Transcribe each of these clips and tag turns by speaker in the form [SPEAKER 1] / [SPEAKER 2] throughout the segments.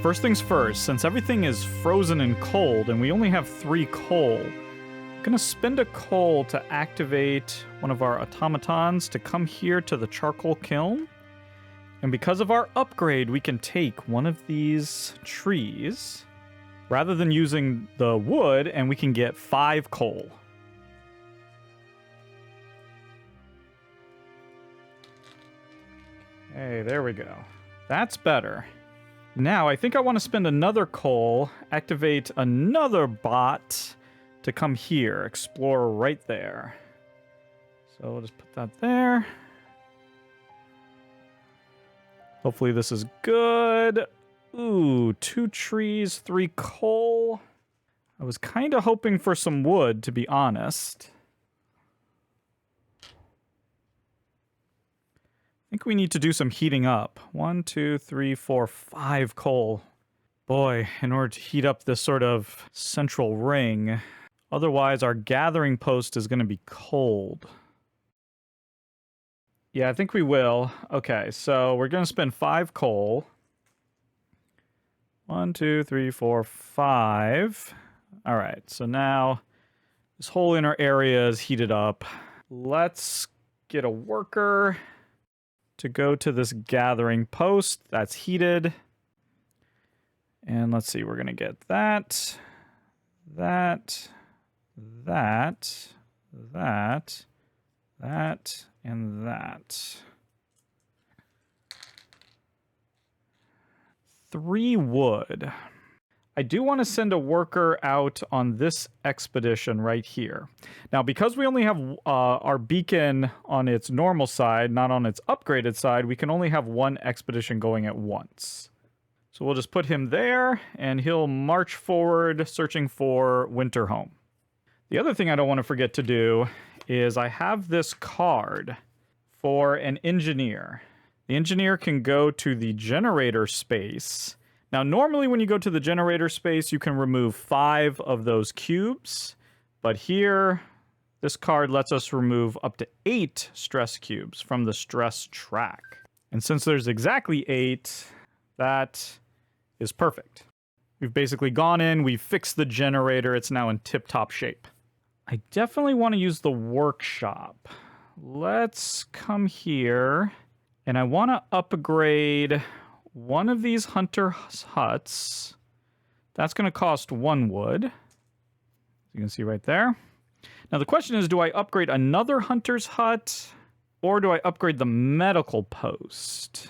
[SPEAKER 1] first things first, since everything is frozen and cold and we only have 3 coal, I'm gonna spend a coal to activate one of our automatons to come here to the charcoal kiln. And because of our upgrade, we can take one of these trees rather than using the wood, and we can get 5 coal. Hey, there we go. That's better. Now, I think I want to spend another coal, activate another bot to come here, explore right there. So we'll just put that there. Hopefully this is good. Ooh, 2 trees, 3 coal. I was kind of hoping for some wood, to be honest. I think we need to do some heating up. 1, 2, 3, 4, 5 coal. Boy, in order to heat up this sort of central ring. Otherwise, our gathering post is going to be cold. Yeah, I think we will. Okay, so we're going to spend 5 coal. 1, 2, 3, 4, 5. All right, so now this whole inner area is heated up. Let's get a worker to go to this gathering post that's heated. And let's see, we're going to get that, that, and that. 3 wood. I do want to send a worker out on this expedition right here. Now, because we only have our beacon on its normal side, not on its upgraded side, we can only have 1 expedition going at once. So we'll just put him there, and he'll march forward searching for Winterhome. The other thing I don't want to forget to do is I have this card for an engineer. The engineer can go to the generator space. Now, normally when you go to the generator space, you can remove 5 of those cubes. But here, this card lets us remove up to 8 stress cubes from the stress track. And since there's exactly 8, that is perfect. We've basically gone in, we've fixed the generator, it's now in tip-top shape. I definitely want to use the workshop. Let's come here, and I want to upgrade one of these hunter huts. That's going to cost 1 wood. You can see right there. Now the question is, do I upgrade another hunter's hut, or do I upgrade the medical post?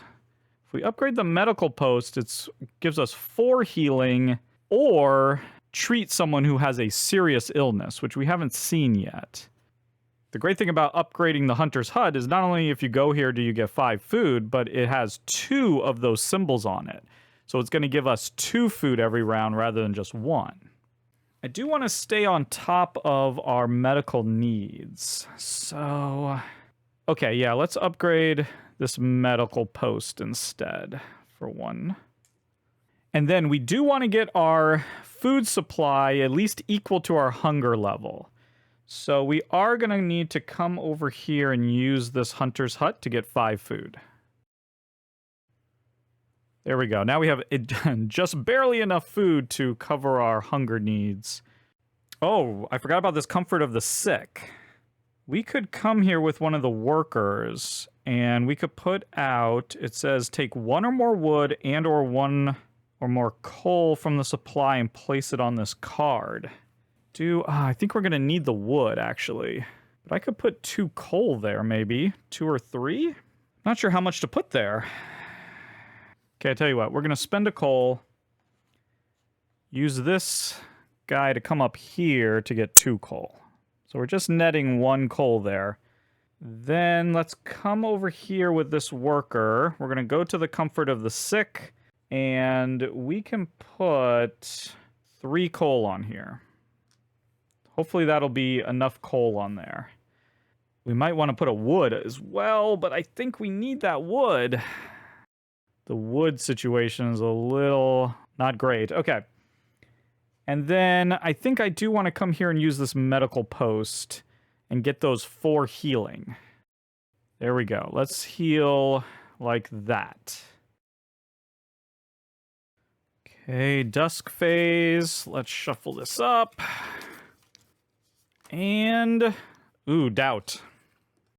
[SPEAKER 1] If we upgrade the medical post, it gives us 4 healing, or treat someone who has a serious illness, which we haven't seen yet. The great thing about upgrading the hunter's hut is not only if you go here do you get 5 food, but it has 2 of those symbols on it. So it's going to give us 2 food every round rather than just 1. I do want to stay on top of our medical needs. So, okay, yeah, let's upgrade this medical post instead for 1. And then we do want to get our food supply at least equal to our hunger level. So we are going to need to come over here and use this hunter's hut to get 5 food. There we go. Now we have just barely enough food to cover our hunger needs. Oh, I forgot about this comfort of the sick. We could come here with one of the workers, and we could put out, it says take 1 or more wood and or 1 or more coal from the supply and place it on this card. I think we're going to need the wood, actually. But I could put 2 coal there, maybe. 2 or 3? Not sure how much to put there. Okay, I tell you what. We're going to spend a coal. Use this guy to come up here to get 2 coal. So we're just netting 1 coal there. Then let's come over here with this worker. We're going to go to the comfort of the sick. And we can put 3 coal on here. Hopefully that'll be enough coal on there. We might want to put a wood as well, but I think we need that wood. The wood situation is a little not great. Okay. And then I think I do want to come here and use this medical post and get those 4 healing. There we go. Let's heal like that. Okay, dusk phase. Let's shuffle this up. And, ooh, doubt.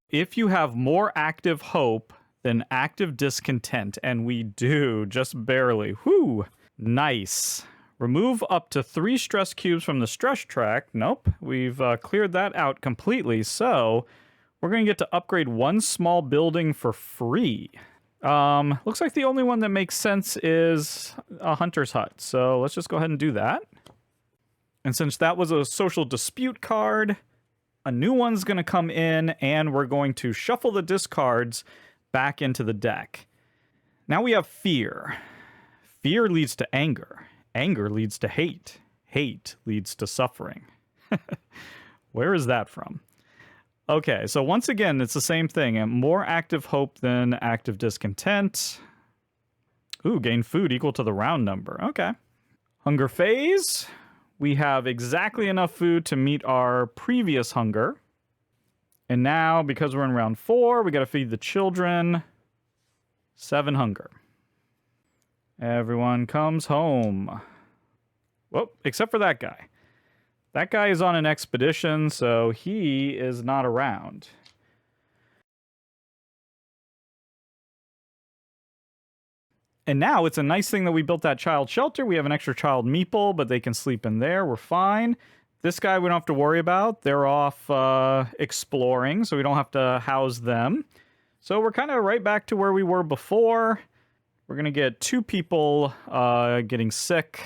[SPEAKER 1] If you have more active hope than active discontent, and we do, just barely. Whew, nice. Remove up to 3 stress cubes from the stress track. Nope, we've cleared that out completely. So we're going to get to upgrade 1 small building for free. Looks like the only one that makes sense is a hunter's hut. So let's just go ahead and do that. And since that was a social dispute card, a new one's going to come in, and we're going to shuffle the discards back into the deck. Now we have fear. Fear leads to anger. Anger leads to hate. Hate leads to suffering. Where is that from? Okay, so once again, it's the same thing. More active hope than active discontent. Ooh, gain food equal to the round number. Okay. Hunger phase. We have exactly enough food to meet our previous hunger. And now, because we're in round 4, we got to feed the children. 7 hunger. Everyone comes home. Well, except for that guy. That guy is on an expedition, so he is not around. And now it's a nice thing that we built that child shelter. We have an extra child meeple, but they can sleep in there. We're fine. This guy we don't have to worry about. They're off exploring, so we don't have to house them. So we're kind of right back to where we were before. We're going to get 2 people getting sick,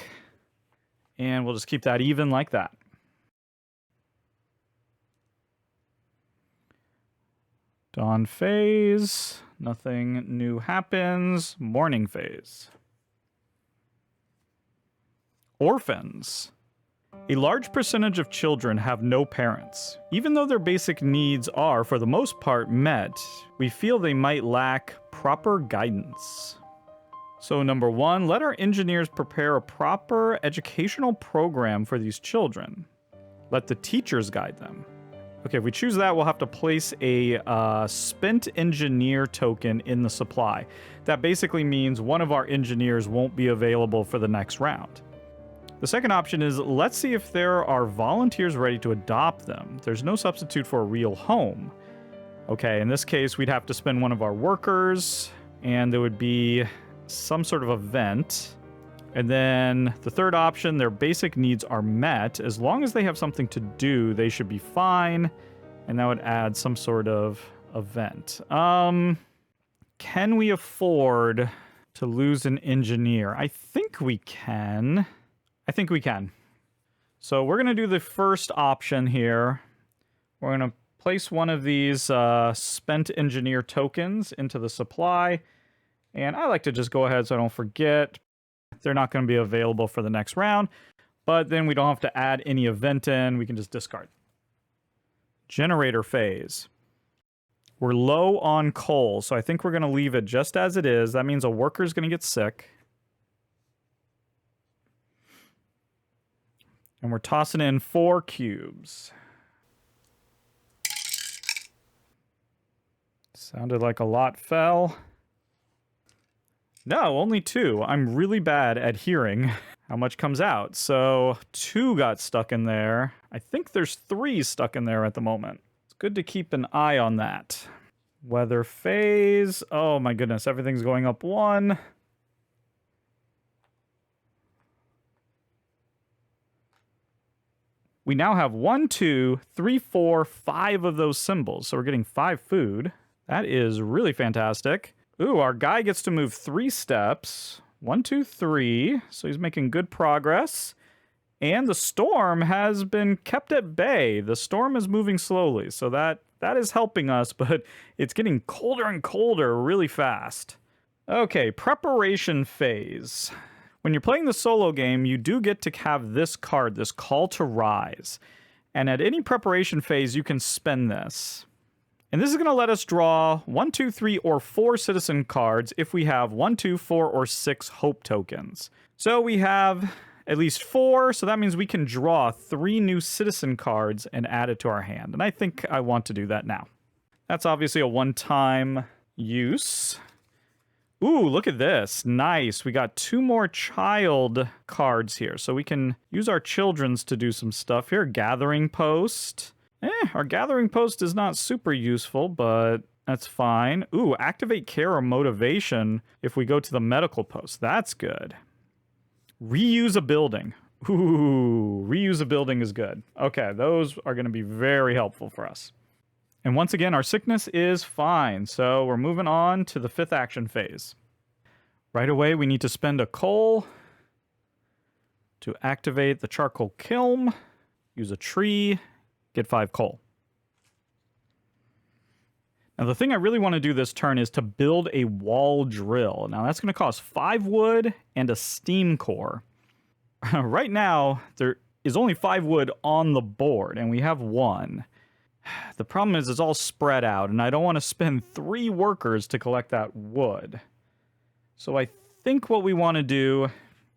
[SPEAKER 1] and we'll just keep that even like that. Dawn phase. Nothing new happens. Morning phase. Orphans. A large percentage of children have no parents. Even though their basic needs are, for the most part, met, we feel they might lack proper guidance. So number 1, let our engineers prepare a proper educational program for these children. Let the teachers guide them. Okay, if we choose that, we'll have to place a spent engineer token in the supply. That basically means one of our engineers won't be available for the next round. The second option is, let's see if there are volunteers ready to adopt them. There's no substitute for a real home. Okay, in this case, we'd have to spend one of our workers, and there would be some sort of event. And then the third option, their basic needs are met. As long as they have something to do, they should be fine. And that would add some sort of event. Can we afford to lose an engineer? I think we can. So we're going to do the first option here. We're going to place one of these spent engineer tokens into the supply. And I like to just go ahead so I don't forget. They're not going to be available for the next round, but then we don't have to add any event in. We can just discard. Generator phase. We're low on coal, so I think we're going to leave it just as it is. That means a worker's going to get sick. And we're tossing in 4 cubes. Sounded like a lot fell. No, only 2. I'm really bad at hearing how much comes out. So 2 got stuck in there. I think there's 3 stuck in there at the moment. It's good to keep an eye on that. Weather phase. Oh my goodness, everything's going up 1. We now have 1, 2, 3, 4, 5 of those symbols. So we're getting 5 food. That is really fantastic. Ooh, our guy gets to move 3 steps. 1, 2, 3. So he's making good progress. And the storm has been kept at bay. The storm is moving slowly. So that is helping us, but it's getting colder and colder really fast. Okay, preparation phase. When you're playing the solo game, you do get to have this card, this Call to Rise. And at any preparation phase, you can spend this. And this is going to let us draw 1, 2, 3, or 4 citizen cards if we have 1, 2, 4, or 6 hope tokens. So we have at least 4, so that means we can draw 3 new citizen cards and add it to our hand. And I think I want to do that now. That's obviously a one-time use. Ooh, look at this. Nice. We got 2 more child cards here. So we can use our children's to do some stuff here. Gathering post. Our gathering post is not super useful, but that's fine. Ooh, activate care or motivation if we go to the medical post. That's good. Reuse a building. Ooh, reuse a building is good. Okay, those are going to be very helpful for us. And once again, our sickness is fine, so we're moving on to the 5th action phase. Right away, we need to spend a coal to activate the charcoal kiln, use a tree, get 5 coal. Now, the thing I really want to do this turn is to build a wall drill. Now, that's going to cost 5 wood and a steam core. Right now, there is only 5 wood on the board, and we have 1. The problem is it's all spread out, and I don't want to spend 3 workers to collect that wood. So I think what we want to do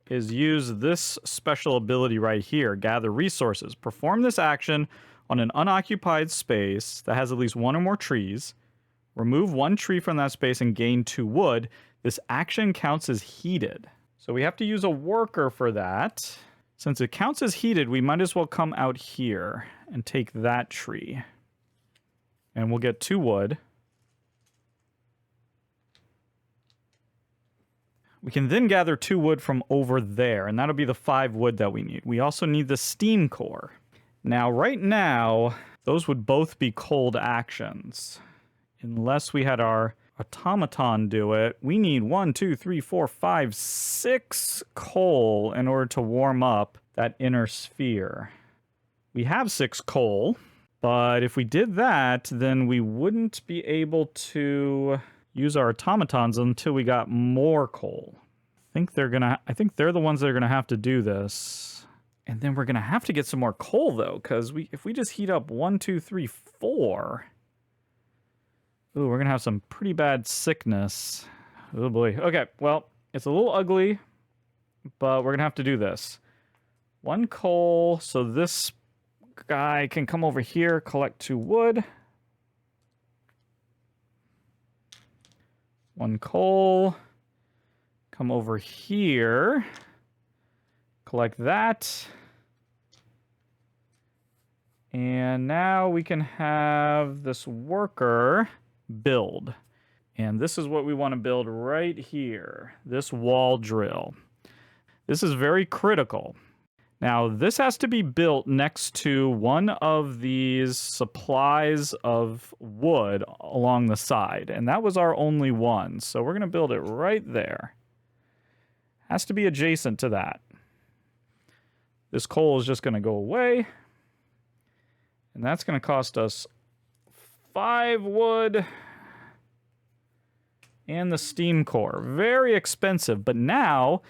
[SPEAKER 1] is use this special ability right here, Gather Resources. Perform this action on an unoccupied space that has at least 1 or more trees. Remove 1 tree from that space and gain 2 wood. This action counts as heated. So we have to use a worker for that. Since it counts as heated, we might as well come out here and take that tree. And we'll get 2 wood. We can then gather 2 wood from over there, and that'll be the 5 wood that we need. We also need the steam core. Now, right now, those would both be cold actions. Unless we had our automaton do it. We need 1, 2, 3, 4, 5, 6 coal in order to warm up that inner sphere. We have 6 coal. But if we did that, then we wouldn't be able to use our automatons until we got more coal. I think they're the ones that are gonna have to do this. And then we're gonna have to get some more coal though, because if we just heat up 1, 2, 3, 4. Ooh, we're gonna have some pretty bad sickness. Oh boy. Okay, well, it's a little ugly, but we're gonna have to do this. 1 coal, so this guy can come over here, collect 2 wood. 1 coal. Come over here. Collect that. And now we can have this worker build. And this is what we want to build right here. This wall drill. This is very critical. Now, this has to be built next to one of these supplies of wood along the side, and that was our only one, so we're going to build it right there. Has to be adjacent to that. This coal is just going to go away, and that's going to cost us 5 wood and the steam core. Very expensive, but now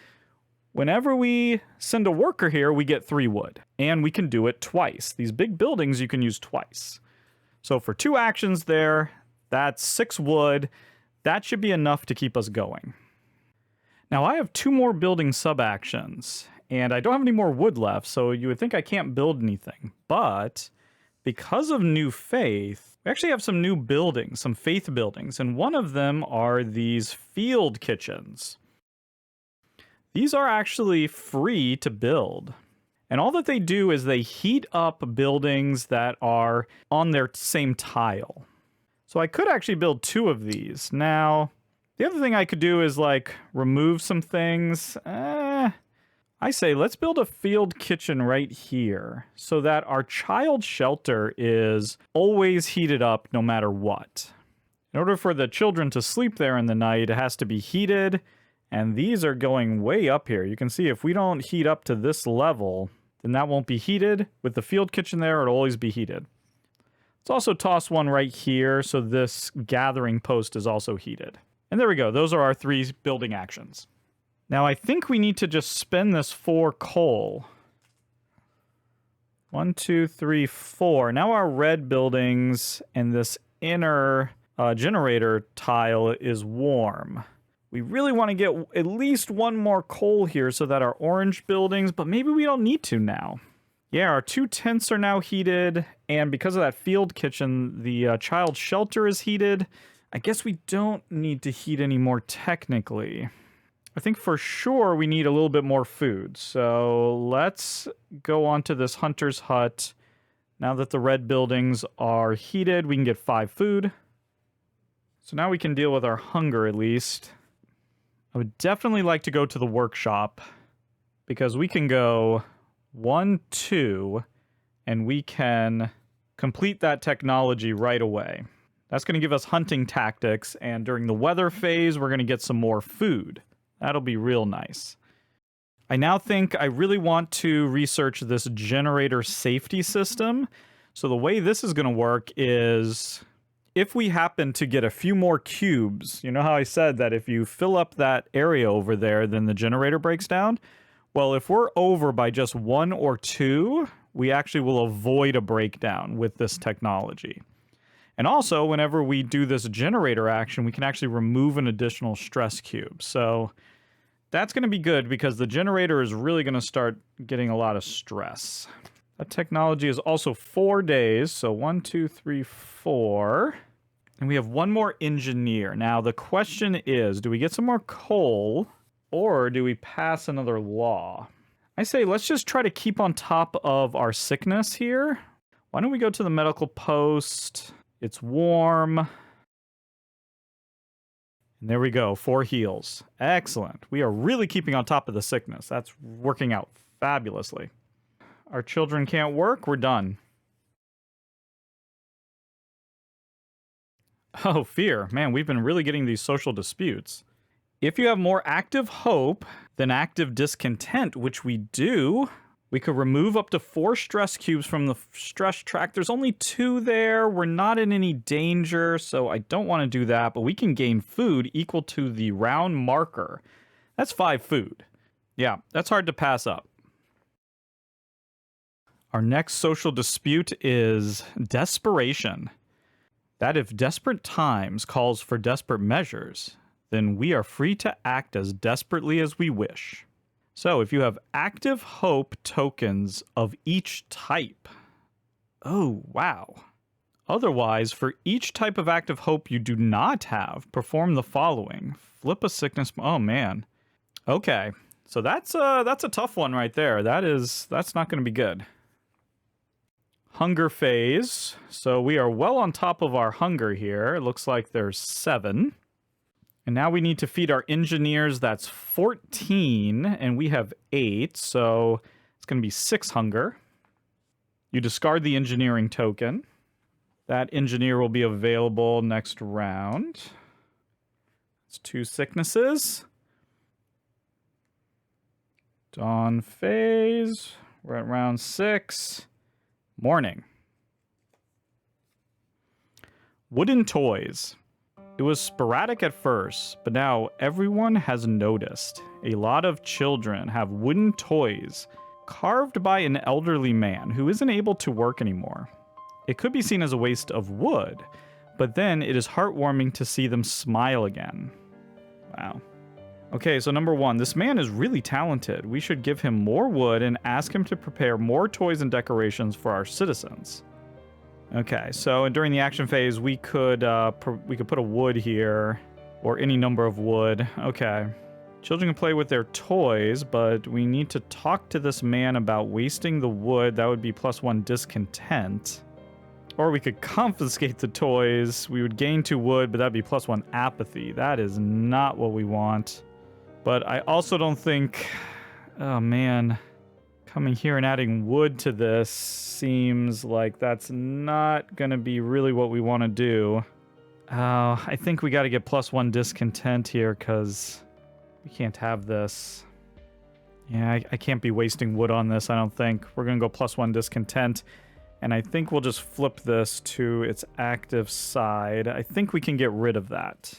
[SPEAKER 1] whenever we send a worker here, we get 3 wood. And we can do it twice. These big buildings you can use twice. So for 2 actions there, that's 6 wood. That should be enough to keep us going. Now I have 2 more building sub-actions. And I don't have any more wood left, so you would think I can't build anything. But because of New Faith, we actually have some new buildings, some faith buildings. And one of them are these field kitchens. These are actually free to build. And all that they do is they heat up buildings that are on their same tile. So I could actually build 2 of these. Now, the other thing I could do is like remove some things. I say let's build a field kitchen right here so that our child shelter is always heated up no matter what. In order for the children to sleep there in the night, it has to be heated. And these are going way up here. You can see if we don't heat up to this level, then that won't be heated. With the field kitchen there, it'll always be heated. Let's also toss one right here so this gathering post is also heated. And there we go. Those are our 3 building actions. Now I think we need to just spend this 4 coal. 1, 2, 3, 4. Now our red buildings and this inner generator tile is warm. We really want to get at least 1 more coal here so that our orange buildings, but maybe we don't need to now. Yeah, our 2 tents are now heated, and because of that field kitchen, the child shelter is heated. I guess we don't need to heat anymore technically. I think for sure we need a little bit more food. So let's go on to this hunter's hut. Now that the red buildings are heated, we can get 5 food. So now we can deal with our hunger at least. I would definitely like to go to the workshop because we can go 1, 2, and we can complete that technology right away. That's going to give us hunting tactics, and during the weather phase, we're going to get some more food. That'll be real nice. I now think I really want to research this generator safety system. So the way this is going to work is if we happen to get a few more cubes, you know how I said that if you fill up that area over there, then the generator breaks down? Well, if we're over by just 1 or 2, we actually will avoid a breakdown with this technology. And also, whenever we do this generator action, we can actually remove an additional stress cube. So that's going to be good because the generator is really going to start getting a lot of stress. That technology is also 4 days. So 1, 2, 3, 4. And we have 1 more engineer. Now, the question is, do we get some more coal or do we pass another law? I say let's just try to keep on top of our sickness here. Why don't we go to the medical post? It's warm. And there we go, 4 heals. Excellent. We are really keeping on top of the sickness. That's working out fabulously. Our children can't work. We're done. Oh, fear. Man, we've been really getting these social disputes. If you have more active hope than active discontent, which we do, we could remove up to 4 stress cubes from the stress track. There's only 2 there. We're not in any danger, so I don't want to do that. But we can gain food equal to the round marker. That's 5 food. Yeah, that's hard to pass up. Our next social dispute is desperation. That if desperate times calls for desperate measures, then we are free to act as desperately as we wish. So if you have active hope tokens of each type. Oh, wow. Otherwise, for each type of active hope you do not have, perform the following. Flip a sickness. Oh, man. Okay. So that's a tough one right there. That's not going to be good. Hunger phase. So we are well on top of our hunger here. It looks like there's 7. And now we need to feed our engineers. That's 14, and we have 8, so it's going to be 6 hunger. You discard the engineering token. That engineer will be available next round. It's 2 sicknesses. Dawn phase. We're at round 6. Morning. Wooden toys. It was sporadic at first, but now everyone has noticed. A lot of children have wooden toys carved by an elderly man who isn't able to work anymore. It could be seen as a waste of wood, but then it is heartwarming to see them smile again. Wow. Okay, so number 1, this man is really talented. We should give him more wood and ask him to prepare more toys and decorations for our citizens. Okay, so during the action phase, we could put a wood here, or any number of wood. Okay. Children can play with their toys, but we need to talk to this man about wasting the wood. That would be +1 discontent. Or we could confiscate the toys. We would gain 2 wood, but that'd be +1 apathy. That is not what we want. But I also don't think... Oh, man. Coming here and adding wood to this seems like that's not going to be really what we want to do. I think we got to get +1 discontent here because we can't have this. Yeah, I can't be wasting wood on this, I don't think. We're going to go +1 discontent. And I think we'll just flip this to its active side. I think we can get rid of that.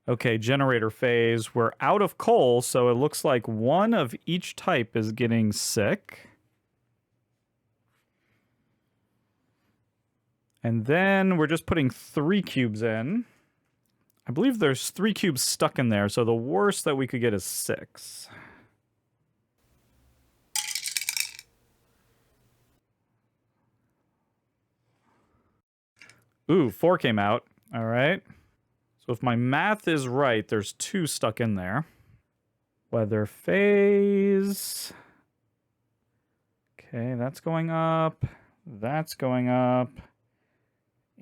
[SPEAKER 1] Okay, generator phase. We're out of coal, so it looks like 1 of each type is getting sick. And then we're just putting 3 cubes in. I believe there's 3 cubes stuck in there, so the worst that we could get is 6. Ooh, 4 came out. All right. So if my math is right, there's 2 stuck in there. Weather phase. Okay, that's going up. That's going up.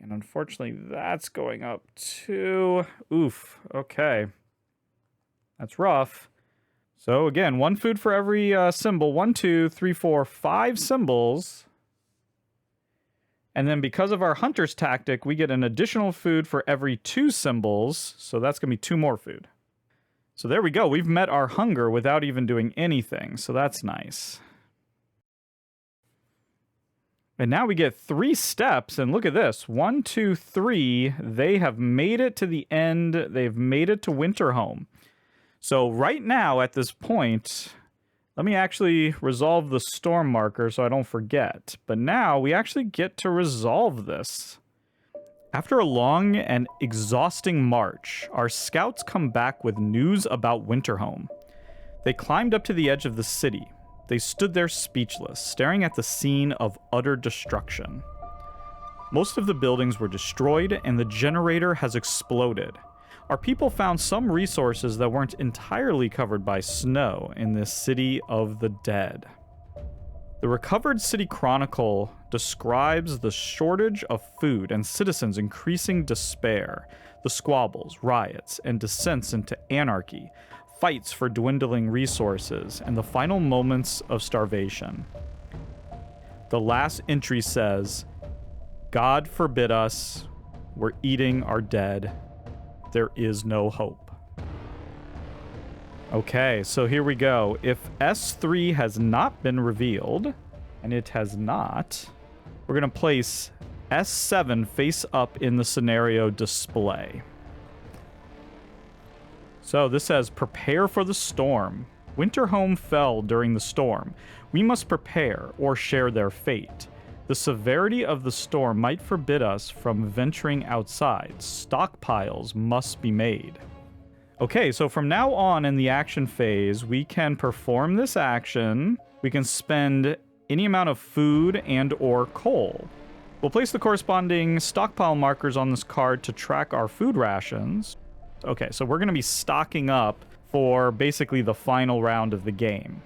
[SPEAKER 1] And unfortunately, that's going up too. Oof. Okay. That's rough. So again, 1 food for every symbol. 1, 2, 3, 4, 5 symbols. And then because of our hunter's tactic, we get an additional food for every 2 symbols. So that's going to be 2 more food. So there we go. We've met our hunger without even doing anything. So that's nice. And now we get 3 steps. And look at this. 1, 2, 3. They have made it to the end. They've made it to Winterhome. So right now at this point, let me actually resolve the storm marker so I don't forget. But now we actually get to resolve this. After a long and exhausting march, our scouts come back with news about Winterhome. They climbed up to the edge of the city. They stood there speechless, staring at the scene of utter destruction. Most of the buildings were destroyed, and the generator has exploded. Our people found some resources that weren't entirely covered by snow in this city of the dead. The recovered city chronicle describes the shortage of food and citizens' increasing despair, the squabbles, riots, and descents into anarchy, fights for dwindling resources, and the final moments of starvation. The last entry says, "God forbid us, we're eating our dead. There is no hope." Okay, so here we go. If S3 has not been revealed, and it has not, we're going to place S7 face up in the scenario display. So this says, prepare for the storm. Winterhome fell during the storm. We must prepare or share their fate. The severity of the storm might forbid us from venturing outside. Stockpiles must be made. Okay, so from now on in the action phase, we can perform this action. We can spend any amount of food and or coal. We'll place the corresponding stockpile markers on this card to track our food rations. Okay, so we're going to be stocking up for basically the final round of the game.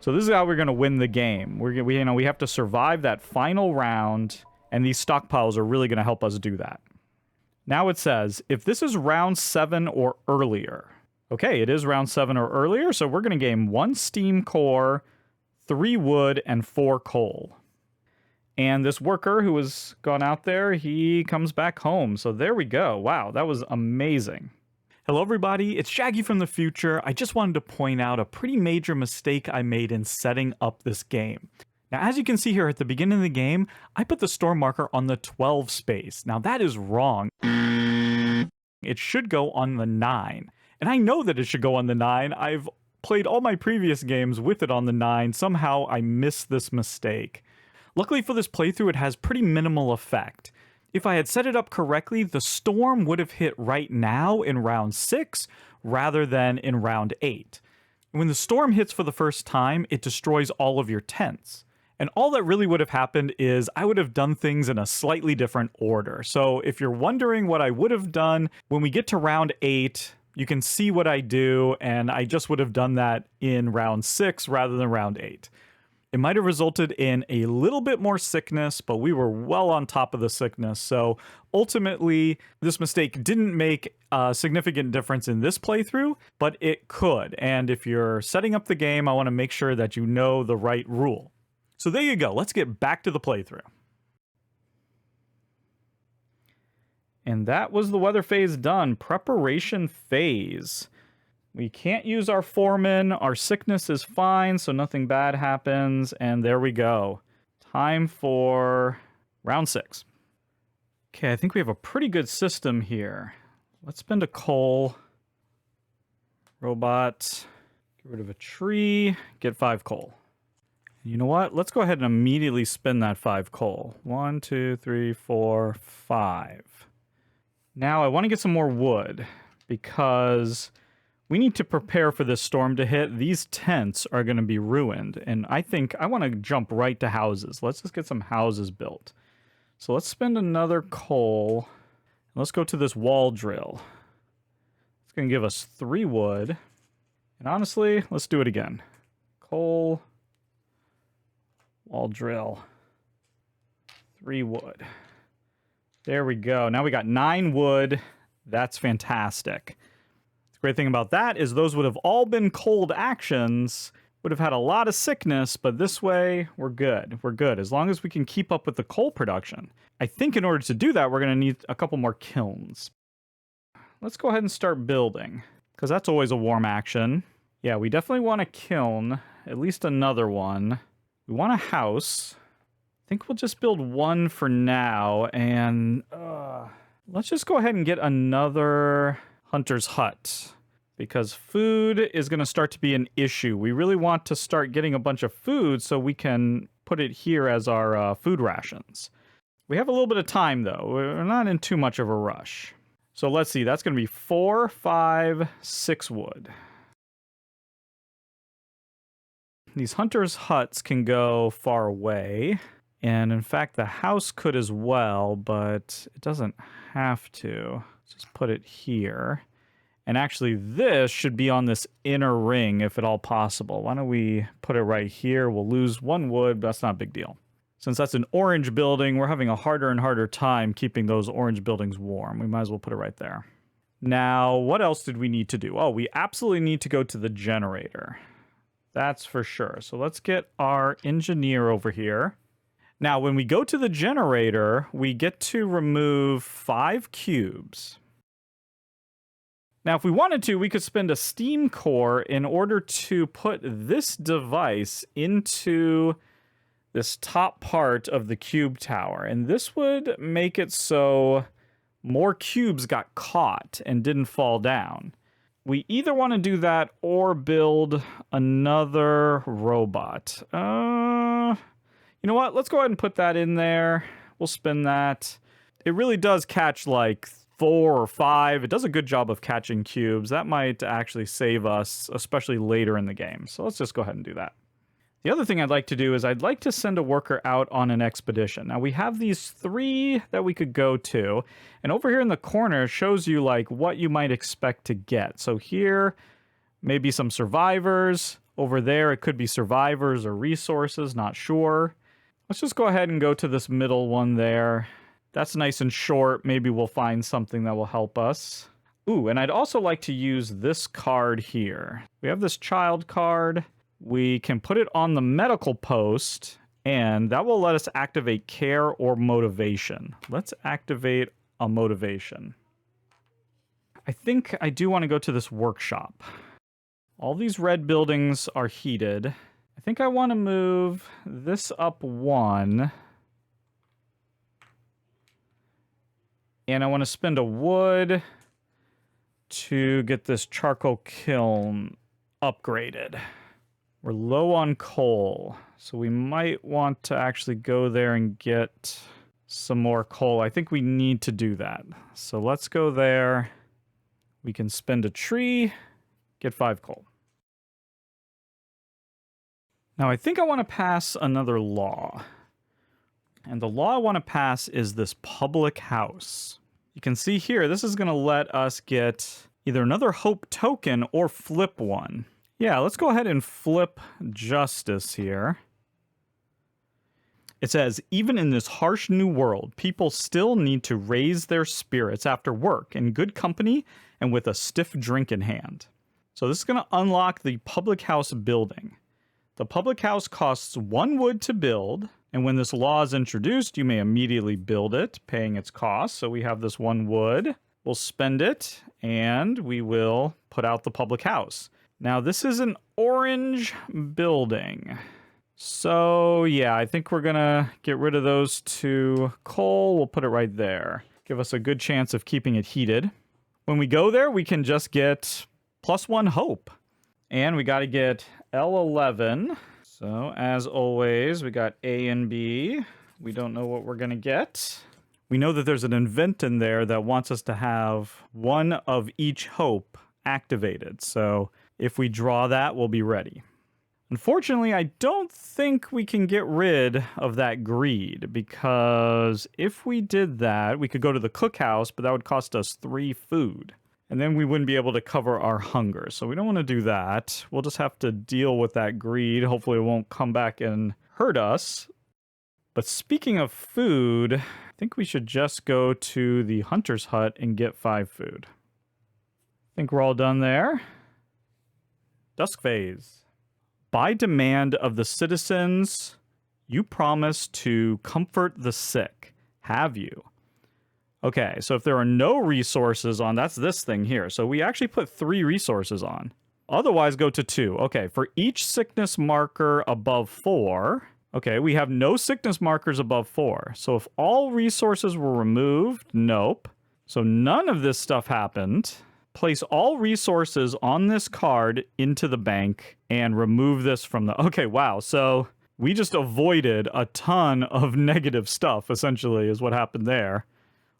[SPEAKER 1] So this is how we're going to win the game. We have to survive that final round, and these stockpiles are really going to help us do that. Now it says, if this is round 7 or earlier. Okay, it is round 7 or earlier, so we're going to gain 1 steam core, 3 wood, and 4 coal. And this worker who has gone out there, he comes back home. So there we go. Wow, that was amazing. Hello everybody, it's Shaggy from the future. I just wanted to point out a pretty major mistake I made in setting up this game. Now, as you can see here at the beginning of the game, I put the storm marker on the 12 space. Now that is wrong. It should go on the 9. And I know that it should go on the 9. I've played all my previous games with it on the 9. Somehow I missed this mistake. Luckily for this playthrough, it has pretty minimal effect. If I had set it up correctly, the storm would have hit right now in round 6 rather than in round 8. When the storm hits for the first time, it destroys all of your tents. And all that really would have happened is I would have done things in a slightly different order. So if you're wondering what I would have done, when we get to round 8, you can see what I do, and I just would have done that in round 6 rather than round 8. It might have resulted in a little bit more sickness, but we were well on top of the sickness. So ultimately, this mistake didn't make a significant difference in this playthrough, but it could. And if you're setting up the game, I want to make sure that you know the right rule. So there you go. Let's get back to the playthrough. And that was the weather phase done. Preparation phase. We can't use our foreman. Our sickness is fine, so nothing bad happens. And there we go. Time for round 6. Okay, I think we have a pretty good system here. Let's spend a coal. Robot. Get rid of a tree. Get 5 coal. You know what? Let's go ahead and immediately spend that 5 coal. 1, 2, 3, 4, 5. Now I want to get some more wood because we need to prepare for this storm to hit. These tents are going to be ruined. And I think I want to jump right to houses. Let's just get some houses built. So let's spend another coal. Let's go to this wall drill. going to give us 3 wood. And honestly, let's do it again. Coal, wall drill, 3 wood. There we go. Now we got 9 wood. That's fantastic. The great thing about that is those would have all been cold actions, would have had a lot of sickness, but this way we're good. We're good as long as we can keep up with the coal production. I think in order to do that, we're going to need a couple more kilns. Let's go ahead and start building, because that's always a warm action. Yeah, we definitely want a kiln, at least another one. We want a house. I think we'll just build one for now, and let's just go ahead and get another hunter's hut, because food is going to start to be an issue. We really want to start getting a bunch of food so we can put it here as our food rations. We have a little bit of time, though. We're not in too much of a rush. So let's see, that's going to be 4, 5, 6 wood. These hunters' huts can go far away, and in fact the house could as well, but it doesn't have to. Let's just put it here. And actually this should be on this inner ring if at all possible. Why don't we put it right here? We'll lose 1 wood, but that's not a big deal. Since that's an orange building, we're having a harder and harder time keeping those orange buildings warm. We might as well put it right there. Now, what else did we need to do? Oh, we absolutely need to go to the generator. That's for sure. So let's get our engineer over here. Now, when we go to the generator, we get to remove 5 cubes. Now, if we wanted to, we could spend a steam core in order to put this device into this top part of the cube tower. And this would make it so more cubes got caught and didn't fall down. We either want to do that or build another robot. You know what? Let's go ahead and put that in there. We'll spin that. It really does catch like 4 or 5. It does a good job of catching cubes. That might actually save us, especially later in the game. So let's just go ahead and do that. The other thing I'd like to do is I'd like to send a worker out on an expedition. Now we have these 3 that we could go to, and over here in the corner shows you like what you might expect to get. So here, maybe some survivors. Over there, it could be survivors or resources, not sure. Let's just go ahead and go to this middle one there. That's nice and short. Maybe we'll find something that will help us. Ooh, and I'd also like to use this card here. We have this child card. We can put it on the medical post, and that will let us activate care or motivation. Let's activate a motivation. I think I do want to go to this workshop. All these red buildings are heated. I think I want to move this up 1. And I want to spend a wood to get this charcoal kiln upgraded. We're low on coal, so we might want to actually go there and get some more coal. I think we need to do that. So let's go there. We can spend a tree, get 5 coal. Now I think I want to pass another law. And the law I want to pass is this public house. You can see here, this is going to let us get either another hope token or flip one. Yeah, let's go ahead and flip justice here. It says, even in this harsh new world, people still need to raise their spirits after work in good company and with a stiff drink in hand. So this is going to unlock the public house building. The public house costs 1 wood to build, and when this law is introduced, you may immediately build it, paying its cost. So we have this 1 wood. We'll spend it, and we will put out the public house. Now, this is an orange building. So, yeah, I think we're going to get rid of those 2 coal. We'll put it right there. Give us a good chance of keeping it heated. When we go there, we can just get +1 hope. And we got to get L11. So, as always, we got A and B. We don't know what we're going to get. We know that there's an event in there that wants us to have 1 of each hope activated. So, if we draw that, we'll be ready. Unfortunately, I don't think we can get rid of that greed, because if we did that, we could go to the cookhouse, but that would cost us 3 food. And then we wouldn't be able to cover our hunger. So we don't want to do that. We'll just have to deal with that greed. Hopefully it won't come back and hurt us. But speaking of food, I think we should just go to the hunter's hut and get 5 food. I think we're all done there. Dusk phase. By demand of the citizens, you promise to comfort the sick. Have you? Okay, so if there are no resources on, that's this thing here. So we actually put 3 resources on. Otherwise, go to 2. Okay, for each sickness marker above 4. Okay, we have no sickness markers above 4. So if all resources were removed, nope. So none of this stuff happened. Place all resources on this card into the bank and remove this from the... Okay, wow. So we just avoided a ton of negative stuff, essentially, is what happened there.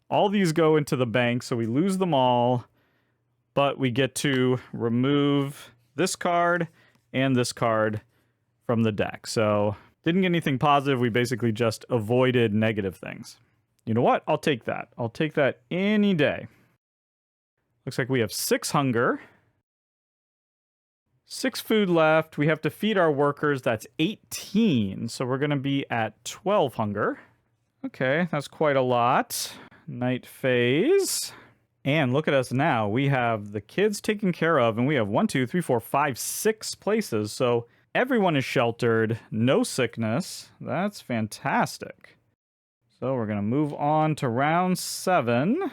[SPEAKER 1] All these go into the bank, so we lose them all, but we get to remove this card and this card from the deck. So didn't get anything positive. We basically just avoided negative things. You know what? I'll take that. I'll take that any day. Looks like we have 6 hunger. 6 food left. We have to feed our workers. That's 18. So we're going to be at 12 hunger. Okay, that's quite a lot. Night phase. And look at us now. We have the kids taken care of, and we have 1, 2, 3, 4, 5, 6 places. So everyone is sheltered. No sickness. That's fantastic. So we're going to move on to round 7.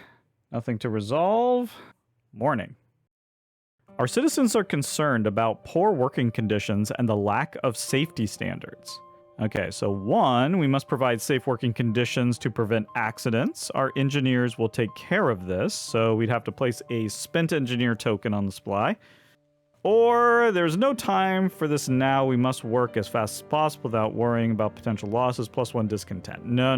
[SPEAKER 1] Nothing to resolve. Morning. Our citizens are concerned about poor working conditions and the lack of safety standards. Okay, so 1, we must provide safe working conditions to prevent accidents. Our engineers will take care of this, so we'd have to place a spent engineer token on the supply. Or there's no time for this now. We must work as fast as possible without worrying about potential losses. +1 discontent. No.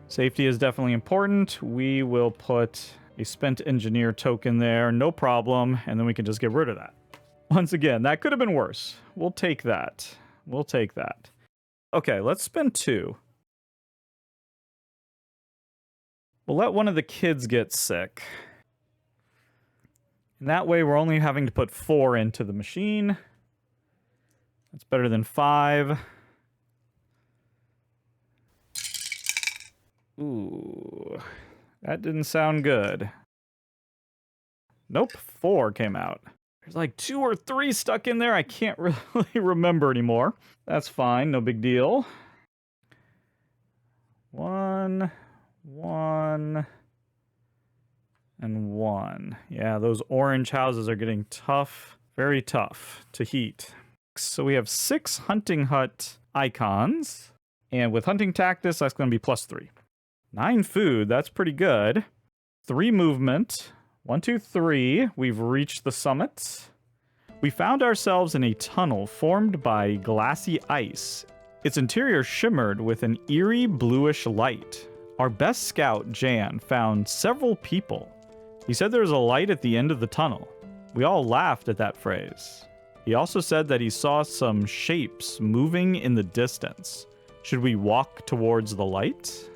[SPEAKER 1] Safety is definitely important. We will put a spent engineer token there, no problem, and then we can just get rid of that. Once again, that could have been worse. We'll take that. We'll take that. Okay, let's spend 2. We'll let one of the kids get sick. And that way we're only having to put 4 into the machine. That's better than 5. Ooh, that didn't sound good. Nope, 4 came out. There's like 2 or 3 stuck in there. I can't really remember anymore. That's fine, no big deal. 1, 1, and 1. Yeah, those orange houses are getting tough, very tough to heat. So we have 6 hunting hut icons. And with hunting tactics, that's going to be +3. 9 food, that's pretty good. 3 movement. 1, 2, 3. We've reached the summit. We found ourselves in a tunnel formed by glassy ice. Its interior shimmered with an eerie bluish light. Our best scout, Jan, found several people. He said there was a light at the end of the tunnel. We all laughed at that phrase. He also said that he saw some shapes moving in the distance. Should we walk towards the light?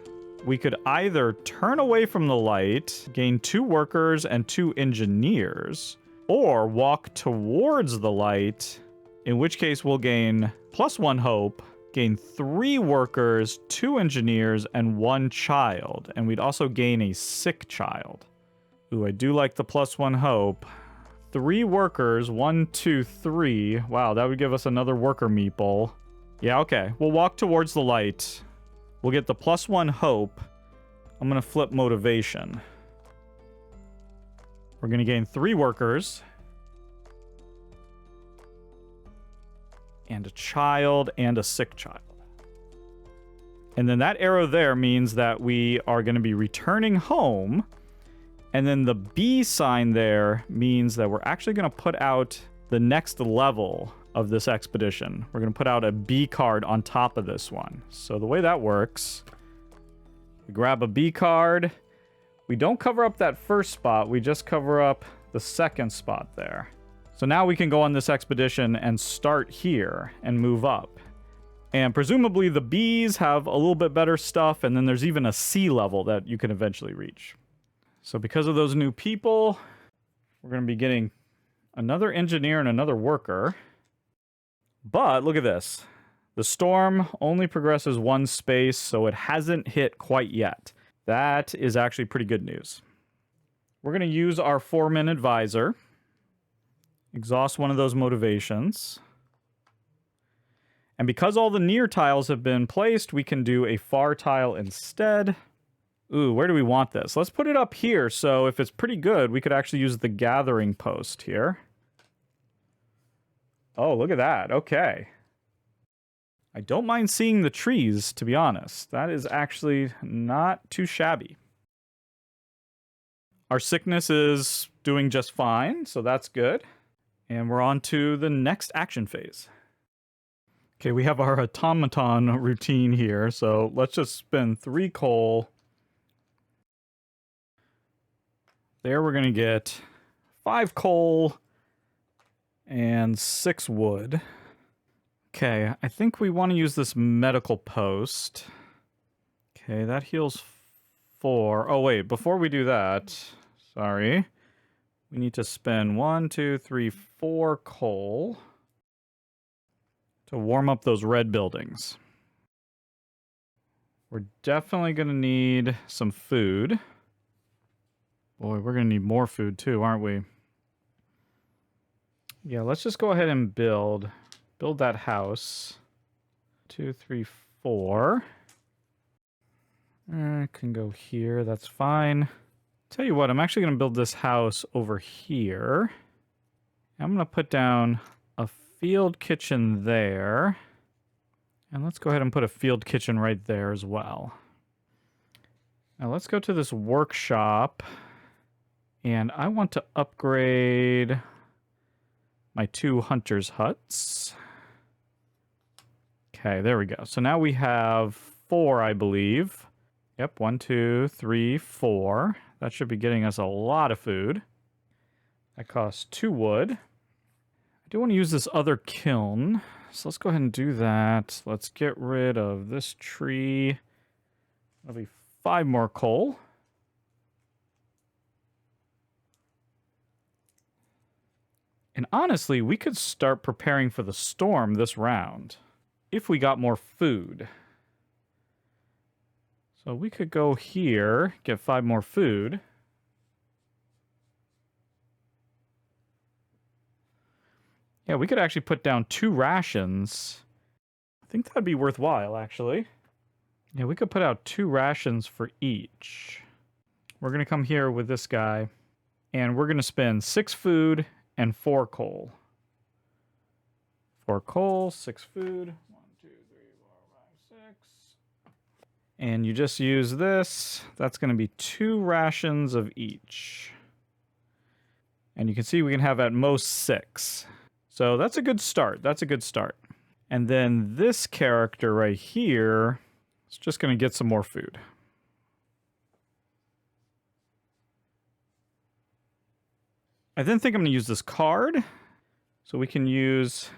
[SPEAKER 1] We could either turn away from the light, gain 2 workers and 2 engineers, or walk towards the light, in which case we'll gain +1 hope, gain 3 workers, 2 engineers, and 1 child. And we'd also gain a sick child. Ooh, I do like the +1 hope. 3 workers, 1, 2, 3. Wow, that would give us another worker meeple. Yeah, okay. We'll walk towards the light. We'll get the +1 hope. I'm going to flip motivation. We're going to gain 3 workers. And a child and a sick child. And then that arrow there means that we are going to be returning home. And then the B sign there means that we're actually going to put out the next level of this expedition. We're going to put out a B card on top of this one. So the way that works, we grab a B card. We don't cover up that first spot. We just cover up the second spot there. So now we can go on this expedition and start here and move up. And presumably the Bs have a little bit better stuff, and then there's even a C level that you can eventually reach. So because of those new people, we're going to be getting another engineer and another worker. But look at this. The storm only progresses one space, so it hasn't hit quite yet. That is actually pretty good news. We're going to use our foreman advisor. Exhaust one of those motivations. And because all the near tiles have been placed, we can do a far tile instead. Ooh, where do we want this? Let's put it up here, so if it's pretty good, we could actually use the gathering post here. Oh, look at that. Okay. I don't mind seeing the trees, to be honest. That is actually not too shabby. Our sickness is doing just fine, so that's good. And we're on to the next action phase. Okay, we have our automaton routine here, so let's just spend 3 coal. There we're going to get 5 coal and 6 wood. Okay, I think we want to use this medical post. Okay, that heals 4. Oh, wait, before we do that, sorry. We need to spend 1, 2, 3, 4 coal to warm up those red buildings. We're definitely going to need some food. Boy, we're going to need more food too, aren't we? Yeah, let's just go ahead and build that house. 2, 3, 4. Can go here, that's fine. Tell you what, I'm actually going to build this house over here. I'm going to put down a field kitchen there. And let's go ahead and put a field kitchen right there as well. Now let's go to this workshop. And I want to upgrade my 2 hunters' huts. Okay, there we go. So now we have 4, I believe. Yep, 1, 2, 3, 4. That should be getting us a lot of food. That costs 2 wood. I do want to use this other kiln. So let's go ahead and do that. Let's get rid of this tree. That'll be 5 more coal. And honestly, we could start preparing for the storm this round if we got more food. So we could go here, get 5 more food. Yeah, we could actually put down 2 rations. I think that'd be worthwhile, actually. Yeah, we could put out 2 rations for each. We're going to come here with this guy, and we're going to spend 6 food and 4 coal. 4 coal, 6 food. 1, 2, 3, 4, 5, 6. And you just use this. That's going to be 2 rations of each. And you can see we can have at most 6. So that's a good start. That's a good start. And then this character right here is just going to get some more food. I then think I'm going to use this card. So we can use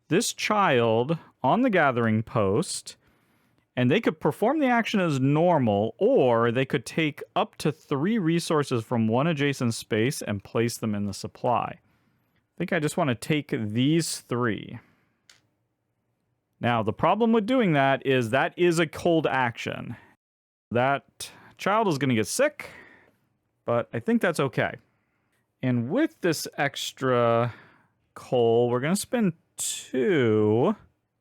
[SPEAKER 1] this child on the gathering post. And they could perform the action as normal, or they could take up to 3 resources from one adjacent space and place them in the supply. I think I just want to take these 3. Now, the problem with doing that is a cold action. That child is going to get sick, but I think that's okay. And with this extra coal, we're going to spend 2...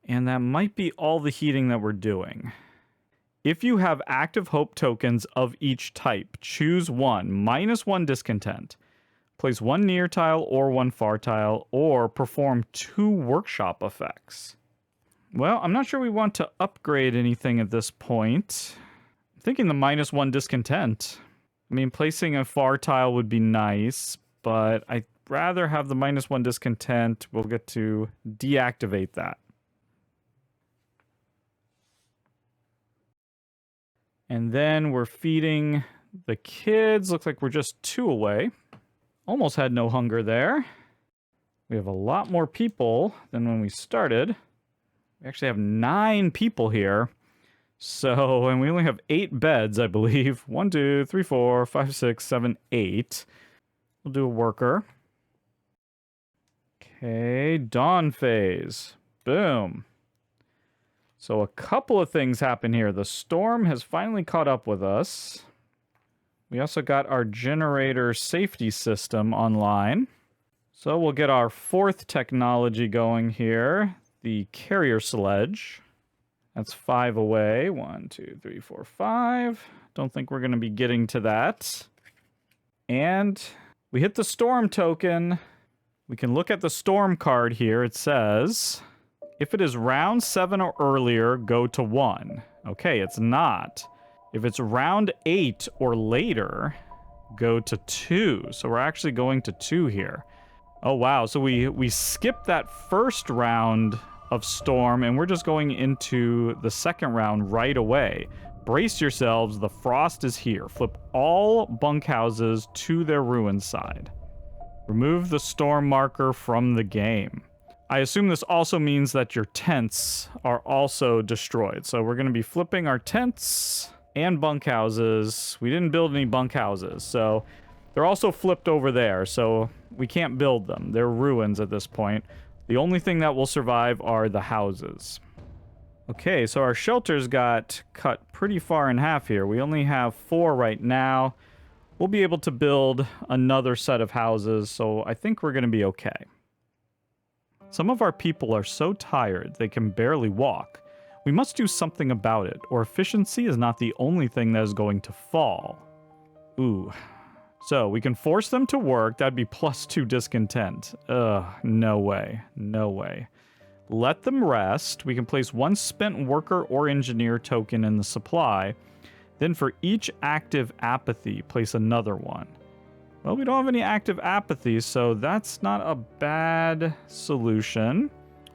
[SPEAKER 1] and that might be all the heating that we're doing. If you have active hope tokens of each type, choose one. -1 discontent. Place 1 near tile or 1 far tile, or perform 2 workshop effects. Well, I'm not sure we want to upgrade anything at this point. I'm thinking the -1 discontent. I mean, placing a far tile would be nice, but I'd rather have the -1 discontent. We'll get to deactivate that. And then we're feeding the kids. Looks like we're just 2 away. Almost had no hunger there. We have a lot more people than when we started. We actually have 9 people here. So, and we only have 8 beds, I believe. 1, 2, 3, 4, 5, 6, 7, 8. We'll do a worker. Okay, dawn phase. Boom. So a couple of things happen here. The storm has finally caught up with us. We also got our generator safety system online. So we'll get our fourth technology going here. The carrier sledge. That's 5 away. 1, 2, 3, 4, 5. Don't think we're going to be getting to that. And we hit the storm token. We can look at the storm card here. It says, if it is round 7 or earlier, go to 1. Okay, it's not. If it's round 8 or later, go to 2. So we're actually going to 2 here. Oh, wow. So we skipped that first round of storm, and we're just going into the second round right away. Brace yourselves. The frost is here. Flip all bunkhouses to their ruin side. Remove the storm marker from the game. I assume this also means that your tents are also destroyed. So we're going to be flipping our tents and bunkhouses. We didn't build any bunkhouses, so they're also flipped over there. So we can't build them. They're ruins at this point. The only thing that will survive are the houses. Okay, so our shelters got cut pretty far in half here. We only have 4 right now. We'll be able to build another set of houses, so I think we're going to be okay. Some of our people are so tired they can barely walk. We must do something about it, or efficiency is not the only thing that is going to fall. Ooh. So, we can force them to work. That'd be +2 discontent. Ugh, no way. No way. Let them rest. We can place 1 spent worker or engineer token in the supply. Then for each active apathy, place another one. Well, we don't have any active apathy, so that's not a bad solution.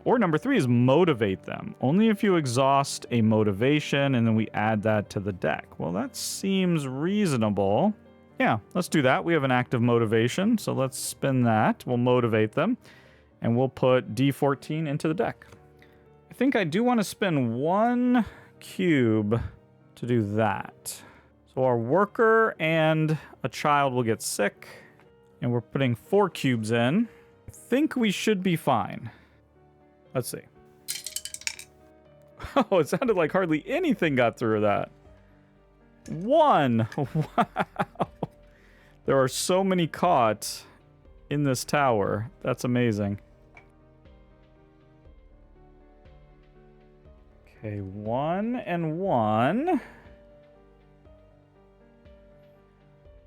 [SPEAKER 1] Or number 3 is motivate them. Only if you exhaust a motivation, and then we add that to the deck. Well, that seems reasonable. Yeah, let's do that. We have an active motivation, so let's spin that. We'll motivate them, and we'll put D14 into the deck. I think I do want to spend 1 cube to do that. So our worker and a child will get sick, and we're putting 4 cubes in. I think we should be fine. Let's see. Oh, it sounded like hardly anything got through that. 1! Wow! There are so many caught in this tower. That's amazing. Okay, 1 and 1.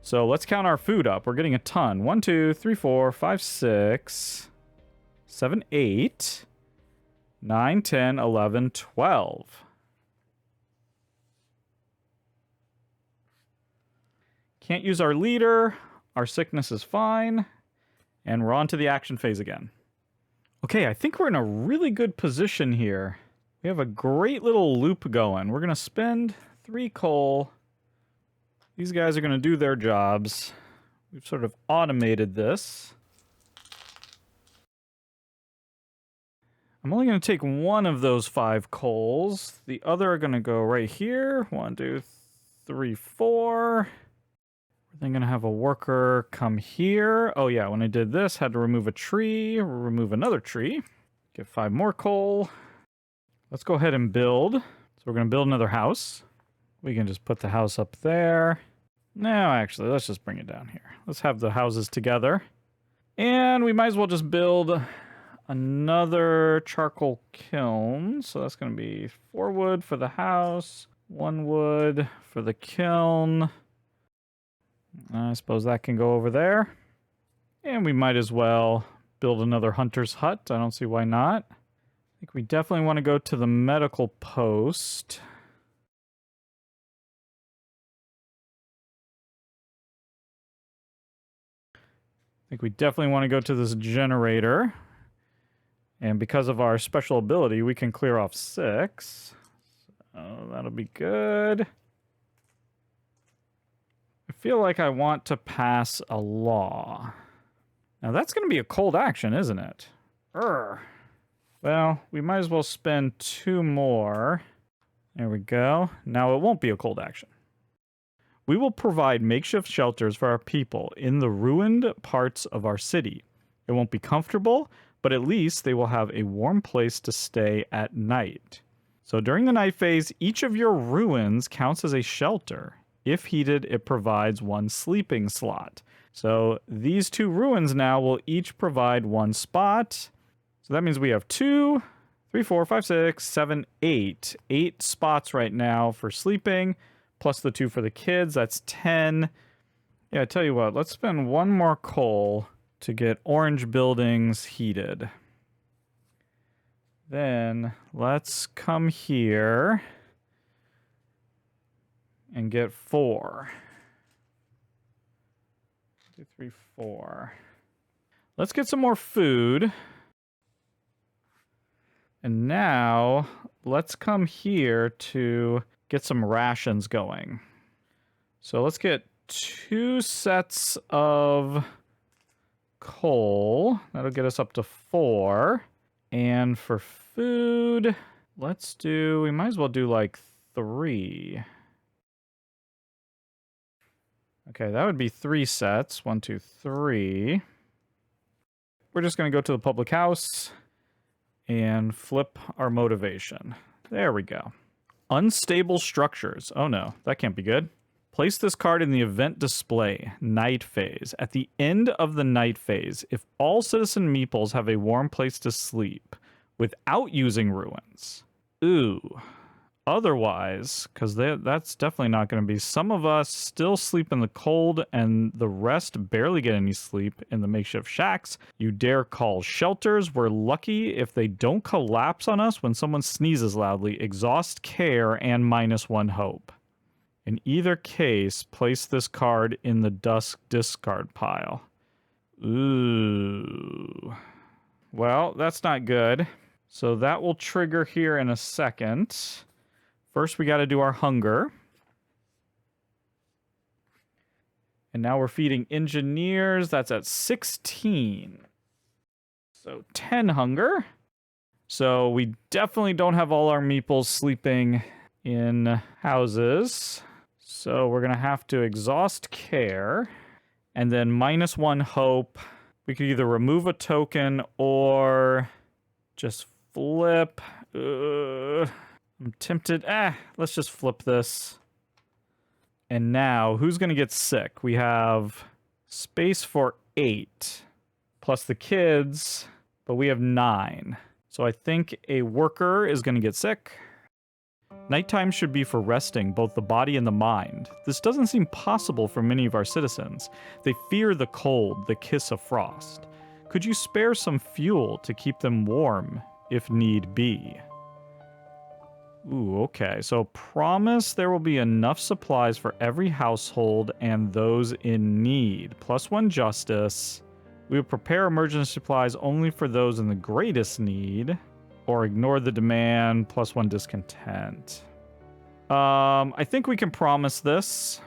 [SPEAKER 1] So let's count our food up. We're getting a ton. 1, 2, 3, 4, 5, 6, 7, 8, 9, 10, 11, 12. Can't use our leader. Our sickness is fine. And we're on to the action phase again. Okay, I think we're in a really good position here. We have a great little loop going. We're going to spend 3 coal. These guys are going to do their jobs. We've sort of automated this. I'm only going to take 1 of those 5 coals. The other are going to go right here. 1, 2, 3, 4. We're then going to have a worker come here. Oh yeah, when I did this, had to remove a tree, remove another tree. Get 5 more coal. Let's go ahead and build. So we're going to build another house. We can just put the house up there. No, actually, let's just bring it down here. Let's have the houses together. And we might as well just build another charcoal kiln. So that's going to be 4 wood for the house, 1 wood for the kiln. I suppose that can go over there. And we might as well build another hunter's hut. I don't see why not. I think we definitely want to go to the medical post. I think we definitely want to go to this generator. And because of our special ability, we can clear off 6. So that'll be good. I feel like I want to pass a law. Now that's going to be a cold action, isn't it? Urgh. Well, we might as well spend 2 more. There we go. Now it won't be a cold action. We will provide makeshift shelters for our people in the ruined parts of our city. It won't be comfortable, but at least they will have a warm place to stay at night. So during the night phase, each of your ruins counts as a shelter. If heated, it provides one sleeping slot. So these 2 ruins now will each provide 1 spot. So that means we have 2, 3, 4, 5, 6, 7, 8. 8 spots right now for sleeping, plus the 2 for the kids. That's 10. Yeah, I tell you what, let's spend 1 more coal to get orange buildings heated. Then let's come here and get 4. 2, 3, 4. Let's get some more food. And now let's come here to get some rations going. So let's get 2 sets of coal. That'll get us up to 4. And for food, we might as well do like 3. Okay, that would be 3 sets. 1, 2, 3. We're just going to go to the public house and flip our motivation. There we go. Unstable structures. Oh no, that can't be good. Place this card in the event display, night phase. At the end of the night phase, if all citizen meeples have a warm place to sleep without using ruins. Ooh. Otherwise, because that's definitely not going to be. Some of us still sleep in the cold, and the rest barely get any sleep in the makeshift shacks. You dare call shelters. We're lucky if they don't collapse on us when someone sneezes loudly. Exhaust care and -1 hope. In either case, place this card in the dusk discard pile. Ooh. Well, that's not good. So that will trigger here in a second. First, we got to do our hunger. And now we're feeding engineers. That's at 16. So 10 hunger. So we definitely don't have all our meeples sleeping in houses. So we're going to have to exhaust care. And then -1 hope. We could either remove a token or just flip. I'm tempted. Let's just flip this. And now, who's going to get sick? We have space for 8, plus the kids, but we have 9. So I think a worker is going to get sick. Nighttime should be for resting both the body and the mind. This doesn't seem possible for many of our citizens. They fear the cold, the kiss of frost. Could you spare some fuel to keep them warm, if need be? Ooh, okay. So promise there will be enough supplies for every household and those in need. +1 justice. We will prepare emergency supplies only for those in the greatest need. Or ignore the demand. +1 discontent. I think we can promise this.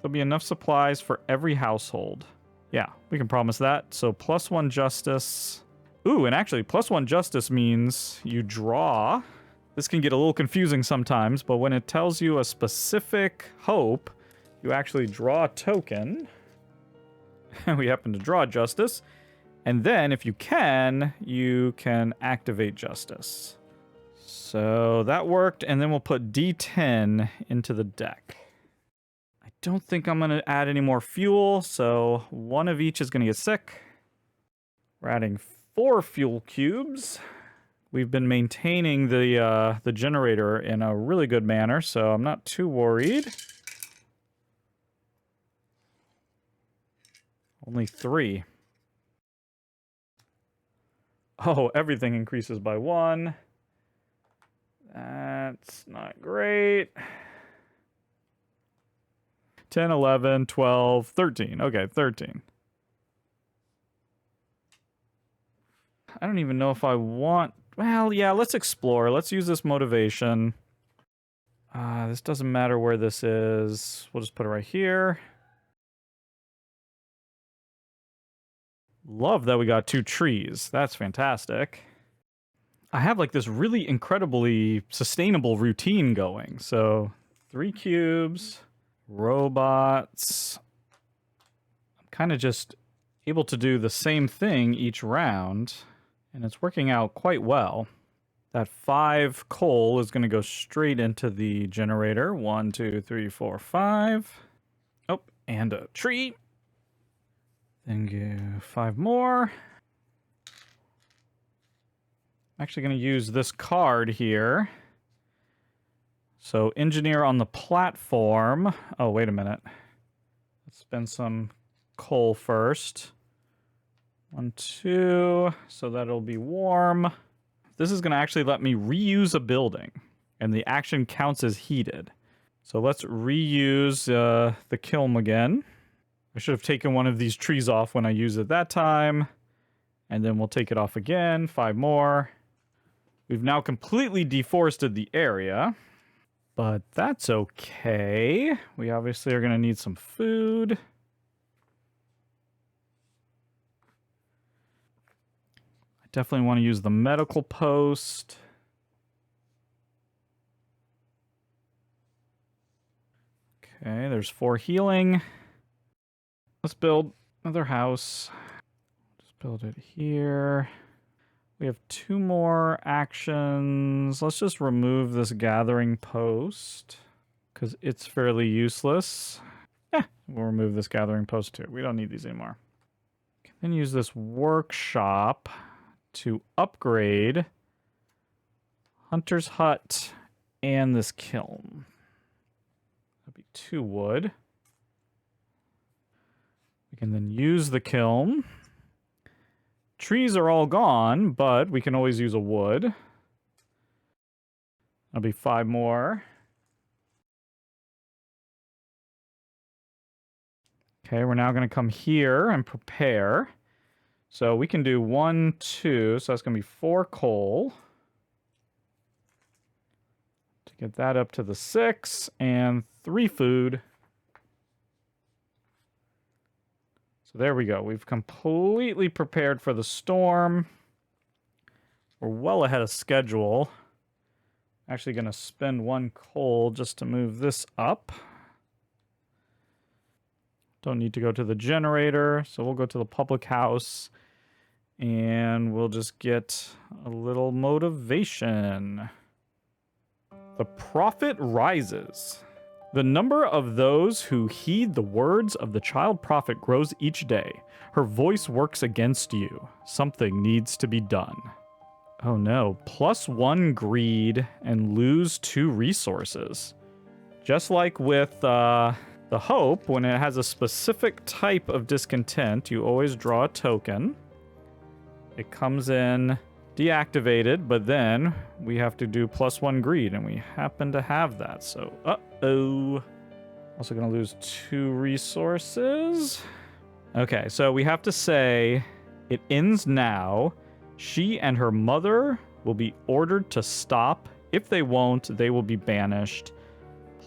[SPEAKER 1] There'll be enough supplies for every household. Yeah, we can promise that. So +1 justice. Ooh, and actually +1 justice means you draw. This can get a little confusing sometimes, but when it tells you a specific hope, you actually draw a token. We happen to draw justice. And then, if you can activate justice. So that worked, and then we'll put D10 into the deck. I don't think I'm going to add any more fuel, so 1 of each is going to get sick. We're adding 4 fuel cubes. We've been maintaining the generator in a really good manner, so I'm not too worried. Only 3. Oh, everything increases by 1. That's not great. 10, 11, 12, 13. Okay, 13. I don't even know if I want... Well, yeah, let's explore. Let's use this motivation. This doesn't matter where this is. We'll just put it right here. Love that we got 2 trees. That's fantastic. I have like this really incredibly sustainable routine going. So 3 cubes. Robots. I'm kind of just able to do the same thing each round, and it's working out quite well. That 5 coal is going to go straight into the generator. 1, 2, 3, 4, 5. Oh, and a tree. Then go 5 more. I'm actually going to use this card here. So, engineer on the platform. Oh, wait a minute. Let's spend some coal first. 1, 2. So that'll be warm. This is going to actually let me reuse a building, and the action counts as heated. So let's reuse the kiln again. I should have taken one of these trees off when I used it that time, and then we'll take it off again. 5 more. We've now completely deforested the area, but that's okay. We obviously are going to need some food. Definitely want to use the medical post. Okay, there's 4 healing. Let's build another house. Just build it here. We have 2 more actions. Let's just remove this gathering post because it's fairly useless. We'll remove this gathering post too. We don't need these anymore. Can then use this workshop to upgrade Hunter's Hut and this kiln. That'll be 2 wood. We can then use the kiln. Trees are all gone, but we can always use a wood. That'll be 5 more. Okay, we're now going to come here and prepare. So we can do 1, 2, so that's going to be 4 coal. To get that up to the 6, and 3 food. So there we go. We've completely prepared for the storm. We're well ahead of schedule. Actually going to spend 1 coal just to move this up. Don't need to go to the generator, so we'll go to the public house. And we'll just get a little motivation. The prophet rises. The number of those who heed the words of the child prophet grows each day. Her voice works against you. Something needs to be done. Oh no, +1 greed and lose 2 resources. Just like with the hope, when it has a specific type of discontent, you always draw a token. It comes in deactivated, but then we have to do +1 greed, and we happen to have that. So, uh-oh. Also going to lose 2 resources. Okay, so we have to say it ends now. She and her mother will be ordered to stop. If they won't, they will be banished.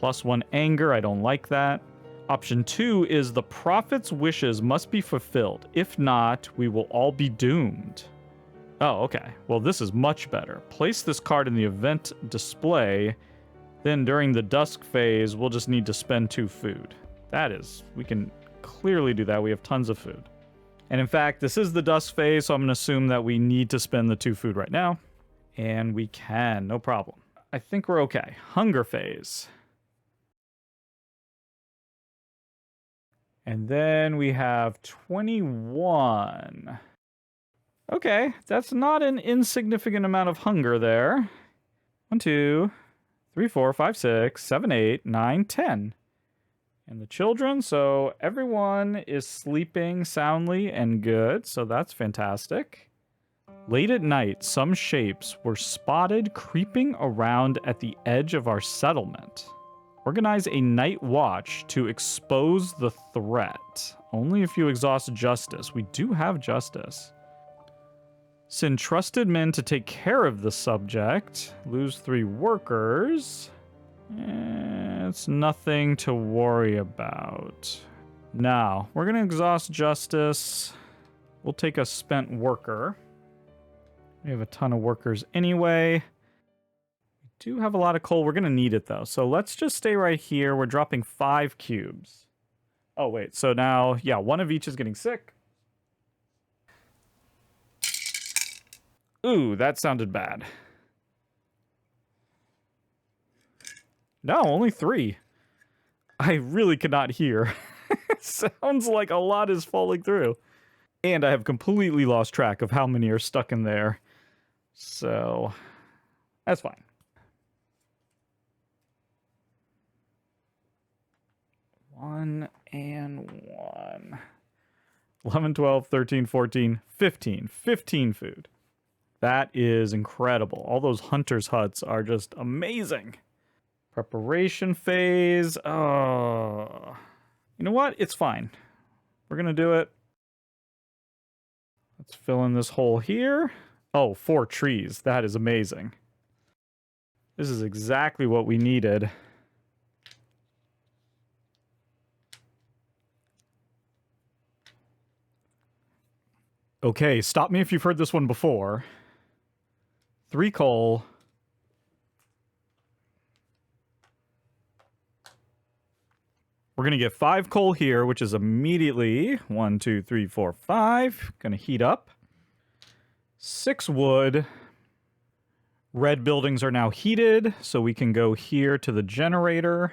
[SPEAKER 1] +1 anger, I don't like that. Option 2 is the prophet's wishes must be fulfilled. If not, we will all be doomed. Oh, okay. Well, this is much better. Place this card in the event display. Then during the dusk phase, we'll just need to spend 2 food. That is, we can clearly do that. We have tons of food. And in fact, this is the dusk phase, so I'm going to assume that we need to spend the 2 food right now. And we can, no problem. I think we're okay. Hunger phase. And then we have 21. Okay, that's not an insignificant amount of hunger there. 1, 2, 3, 4, 5, 6, 7, 8, 9, 10. And the children, so everyone is sleeping soundly and good, so that's fantastic. Late at night, some shapes were spotted creeping around at the edge of our settlement. Organize a night watch to expose the threat. Only if you exhaust justice. We do have justice. Send trusted men to take care of the subject. Lose 3 workers. It's nothing to worry about. Now, we're going to exhaust justice. We'll take a spent worker. We have a ton of workers anyway. We Do have a lot of coal. We're going to need it, though. So let's just stay right here. We're dropping 5 cubes. Oh, wait. So now, yeah, 1 of each is getting sick. Ooh, that sounded bad. No, only 3. I really cannot hear. Sounds like a lot is falling through. And I have completely lost track of how many are stuck in there. So, that's fine. One and 1. 11, 12, 13, 14, 15. 15 food. That is incredible. All those hunters' huts are just amazing. Preparation phase. Oh. You know what? It's fine. We're going to do it. Let's fill in this hole here. Oh, 4 trees. That is amazing. This is exactly what we needed. Okay, stop me if you've heard this one before. 3 coal. We're going to get 5 coal here, which is immediately 1, 2, 3, 4, 5. Going to heat up. 6 wood. Red buildings are now heated, so we can go here to the generator.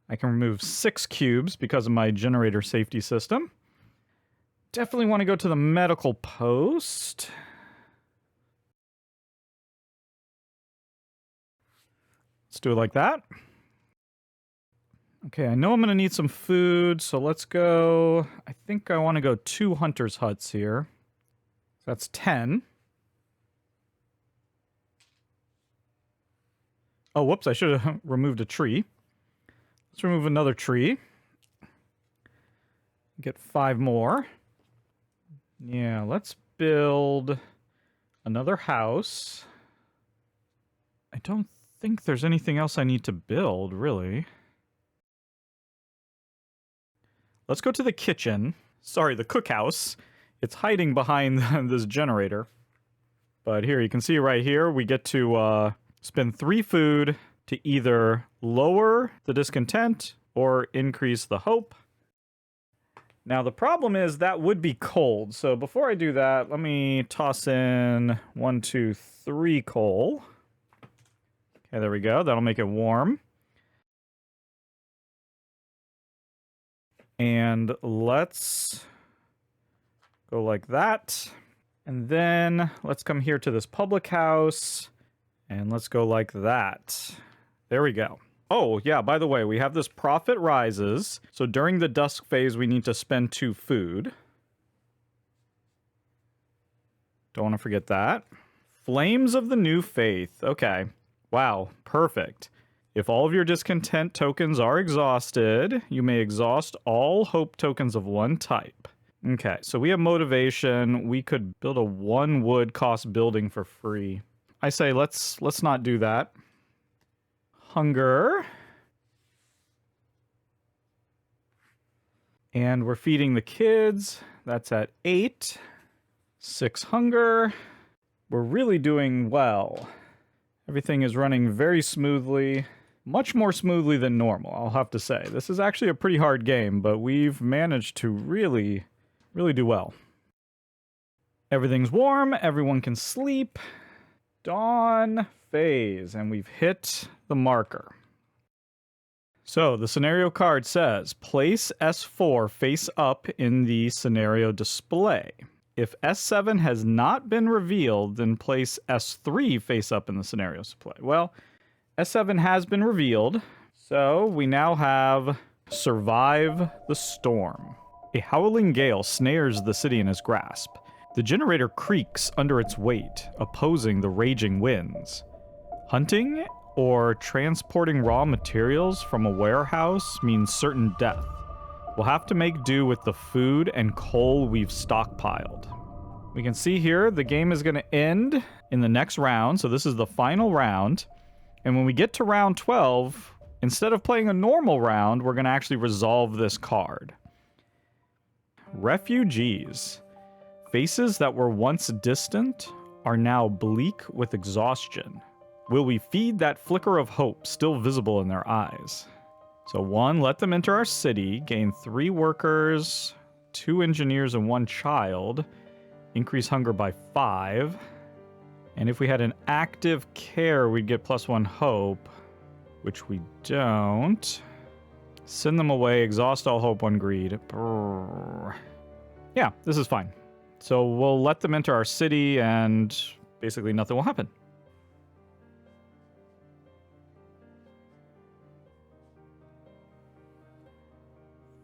[SPEAKER 1] I can remove 6 cubes because of my generator safety system. Definitely want to go to the medical post. Let's do it like that. Okay, I know I'm going to need some food, so let's go... I think I want to go 2 hunters' huts here. That's 10. Oh, whoops, I should have removed a tree. Let's remove another tree. Get 5 more. Yeah, let's build another house. I don't think there's anything else I need to build, really. Let's go to the kitchen. Sorry, the cookhouse. It's hiding behind this generator. But here, you can see right here, we get to spend 3 food to either lower the discontent or increase the hope. Now, the problem is that would be cold. So before I do that, let me toss in 1, 2, 3 coal. Okay, there we go. That'll make it warm. And let's go like that. And then let's come here to this public house. And let's go like that. There we go. Oh, yeah, by the way, we have this profit rises. So during the dusk phase, we need to spend 2 food. Don't want to forget that. Flames of the New Faith. Okay. Wow, perfect. If all of your discontent tokens are exhausted, you may exhaust all hope tokens of one type. Okay, so we have motivation. We could build a 1 wood cost building for free. I say let's not do that. Hunger. And we're feeding the kids. That's at 8. 6 hunger. We're really doing well. Everything is running very smoothly. Much more smoothly than normal, I'll have to say. This is actually a pretty hard game, but we've managed to really do well. Everything's warm. Everyone can sleep. Dawn phase, and we've hit the marker. So the scenario card says, place S4 face up in the scenario display. If S7 has not been revealed, then place S3 face up in the scenario display. Well, S7 has been revealed, so we now have survive the storm. A howling gale snares the city in his grasp. The generator creaks under its weight, opposing the raging winds. Hunting or transporting raw materials from a warehouse means certain death. We'll have to make do with the food and coal we've stockpiled. We can see here the game is going to end in the next round, so this is the final round. And when we get to round 12, instead of playing a normal round, we're going to actually resolve this card. Refugees. Faces that were once distant are now bleak with exhaustion. will we feed that flicker of hope still visible in their eyes? So 1, let them enter our city, gain 3 workers, 2 engineers, and 1 child. Increase hunger by 5. And if we had an active care, we'd get +1 hope, which we don't. Send them away, exhaust all hope, 1 greed. Brrr. Yeah, this is fine. So we'll let them enter our city, and basically nothing will happen.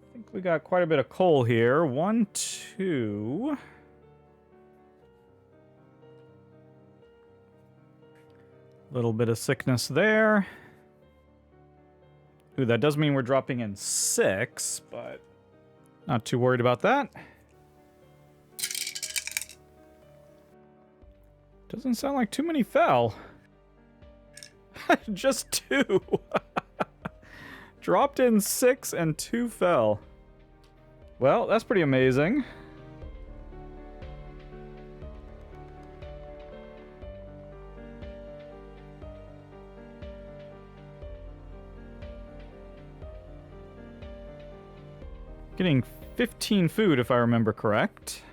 [SPEAKER 1] I think we got quite a bit of coal here. 1, 2... Little bit of sickness there. Ooh, that does mean we're dropping in 6, but not too worried about that. Doesn't sound like too many fell. Just 2. Dropped in 6 and 2 fell. Well, that's pretty amazing. Getting 15 food, if I remember correct.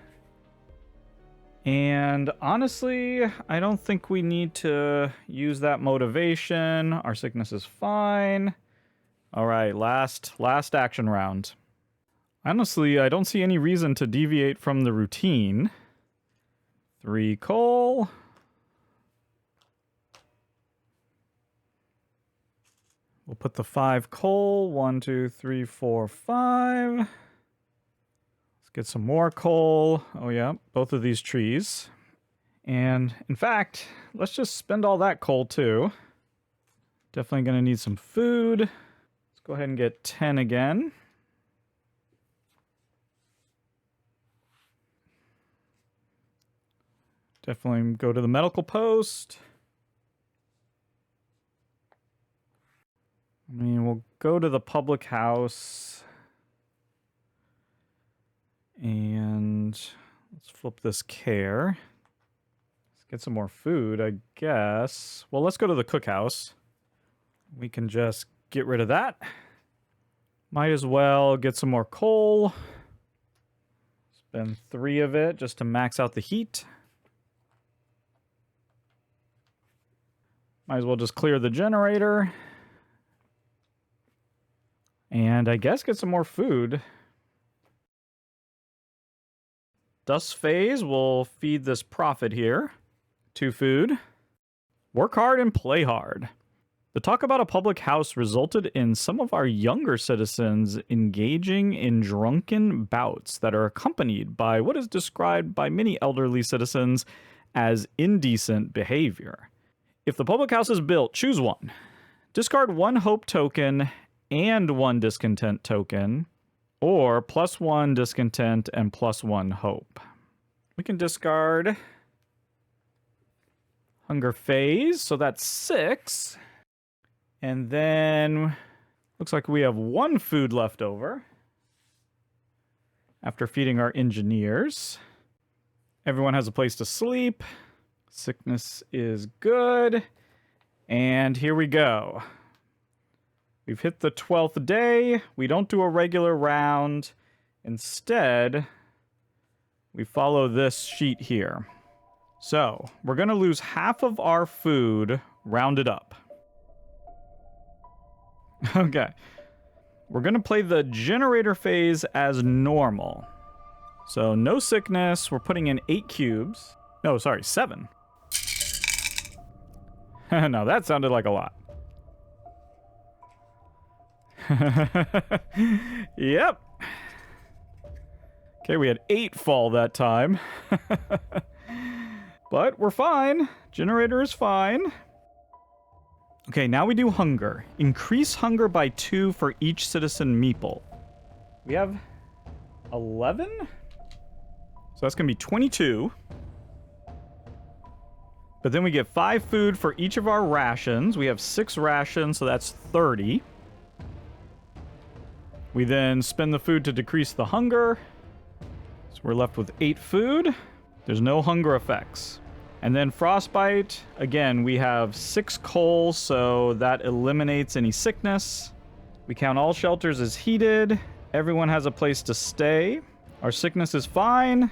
[SPEAKER 1] And honestly, I don't think we need to use that motivation. Our sickness is fine. All right, last action round. Honestly, I don't see any reason to deviate from the routine. 3 coal. We'll put the 5 coal. 1, 2, 3, 4, 5. Let's get some more coal. Oh yeah, both of these trees. And in fact, let's just spend all that coal too. Definitely gonna need some food. Let's go ahead and get 10 again. Definitely go to the medical post. I mean, we'll go to the public house. And let's flip this care. Let's get some more food, I guess. Well, let's go to the cookhouse. We can just get rid of that. Might as well get some more coal. Spend 3 of it just to max out the heat. Might as well just clear the generator. And I guess get some more food. Dust phase will feed this profit here. 2 food. Work hard and play hard. The talk about a public house resulted in some of our younger citizens engaging in drunken bouts that are accompanied by what is described by many elderly citizens as indecent behavior. If the public house is built, choose one. Discard 1 hope token and 1 discontent token, or +1 discontent and +1 hope. We can discard hunger phase, so that's 6. And then looks like we have 1 food left over after feeding our engineers. Everyone has a place to sleep. Sickness is good. And here we go. We've hit the 12th day. We don't do a regular round. Instead, we follow this sheet here. So, we're going to lose half of our food rounded up. Okay. We're going to play the generator phase as normal. So, no sickness. We're putting in 8 cubes. No, sorry, 7. No, that sounded like a lot. Yep. Okay, we had 8 fall that time. But we're fine. Generator is fine. Okay, now we do hunger. Increase hunger by 2 for each citizen meeple. We have 11? So that's going to be 22. But then we get 5 food for each of our rations. We have 6 rations, so that's 30. We then spend the food to decrease the hunger. So we're left with 8 food. There's no hunger effects. And then frostbite, again, we have 6 coal, so that eliminates any sickness. We count all shelters as heated. Everyone has a place to stay. Our sickness is fine.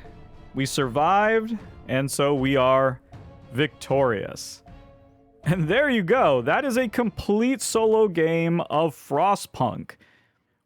[SPEAKER 1] We survived, and so we are victorious. And there you go. That is a complete solo game of Frostpunk.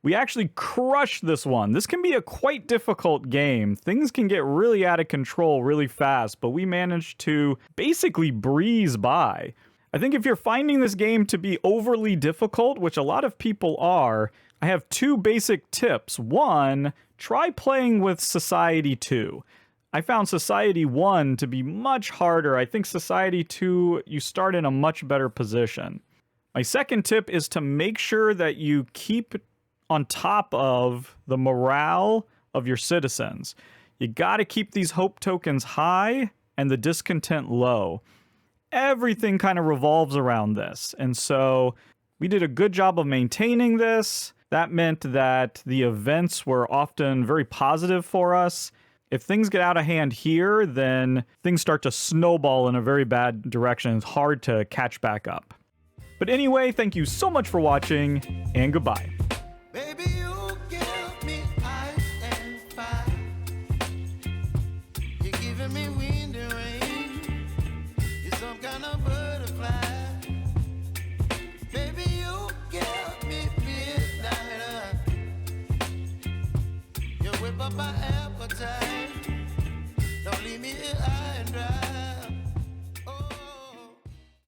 [SPEAKER 1] We actually crushed this one. This can be a quite difficult game. Things can get really out of control really fast, but we managed to basically breeze by. I think if you're finding this game to be overly difficult, which a lot of people are, I have 2 basic tips. 1, try playing with Society 2. I found Society 1 to be much harder. I think Society 2, you start in a much better position. My second tip is to make sure that you keep on top of the morale of your citizens. You got to keep these hope tokens high and the discontent low. Everything kind of revolves around this. And so we did a good job of maintaining this. That meant that the events were often very positive for us. If things get out of hand here, then things start to snowball in a very bad direction. It's hard to catch back up. But anyway, thank you so much for watching, and goodbye.
[SPEAKER 2] Baby, you give me ice and fire. You're giving me wind and rain. You're some kind of butterfly. Baby, you give me midnight. You whip up my ass.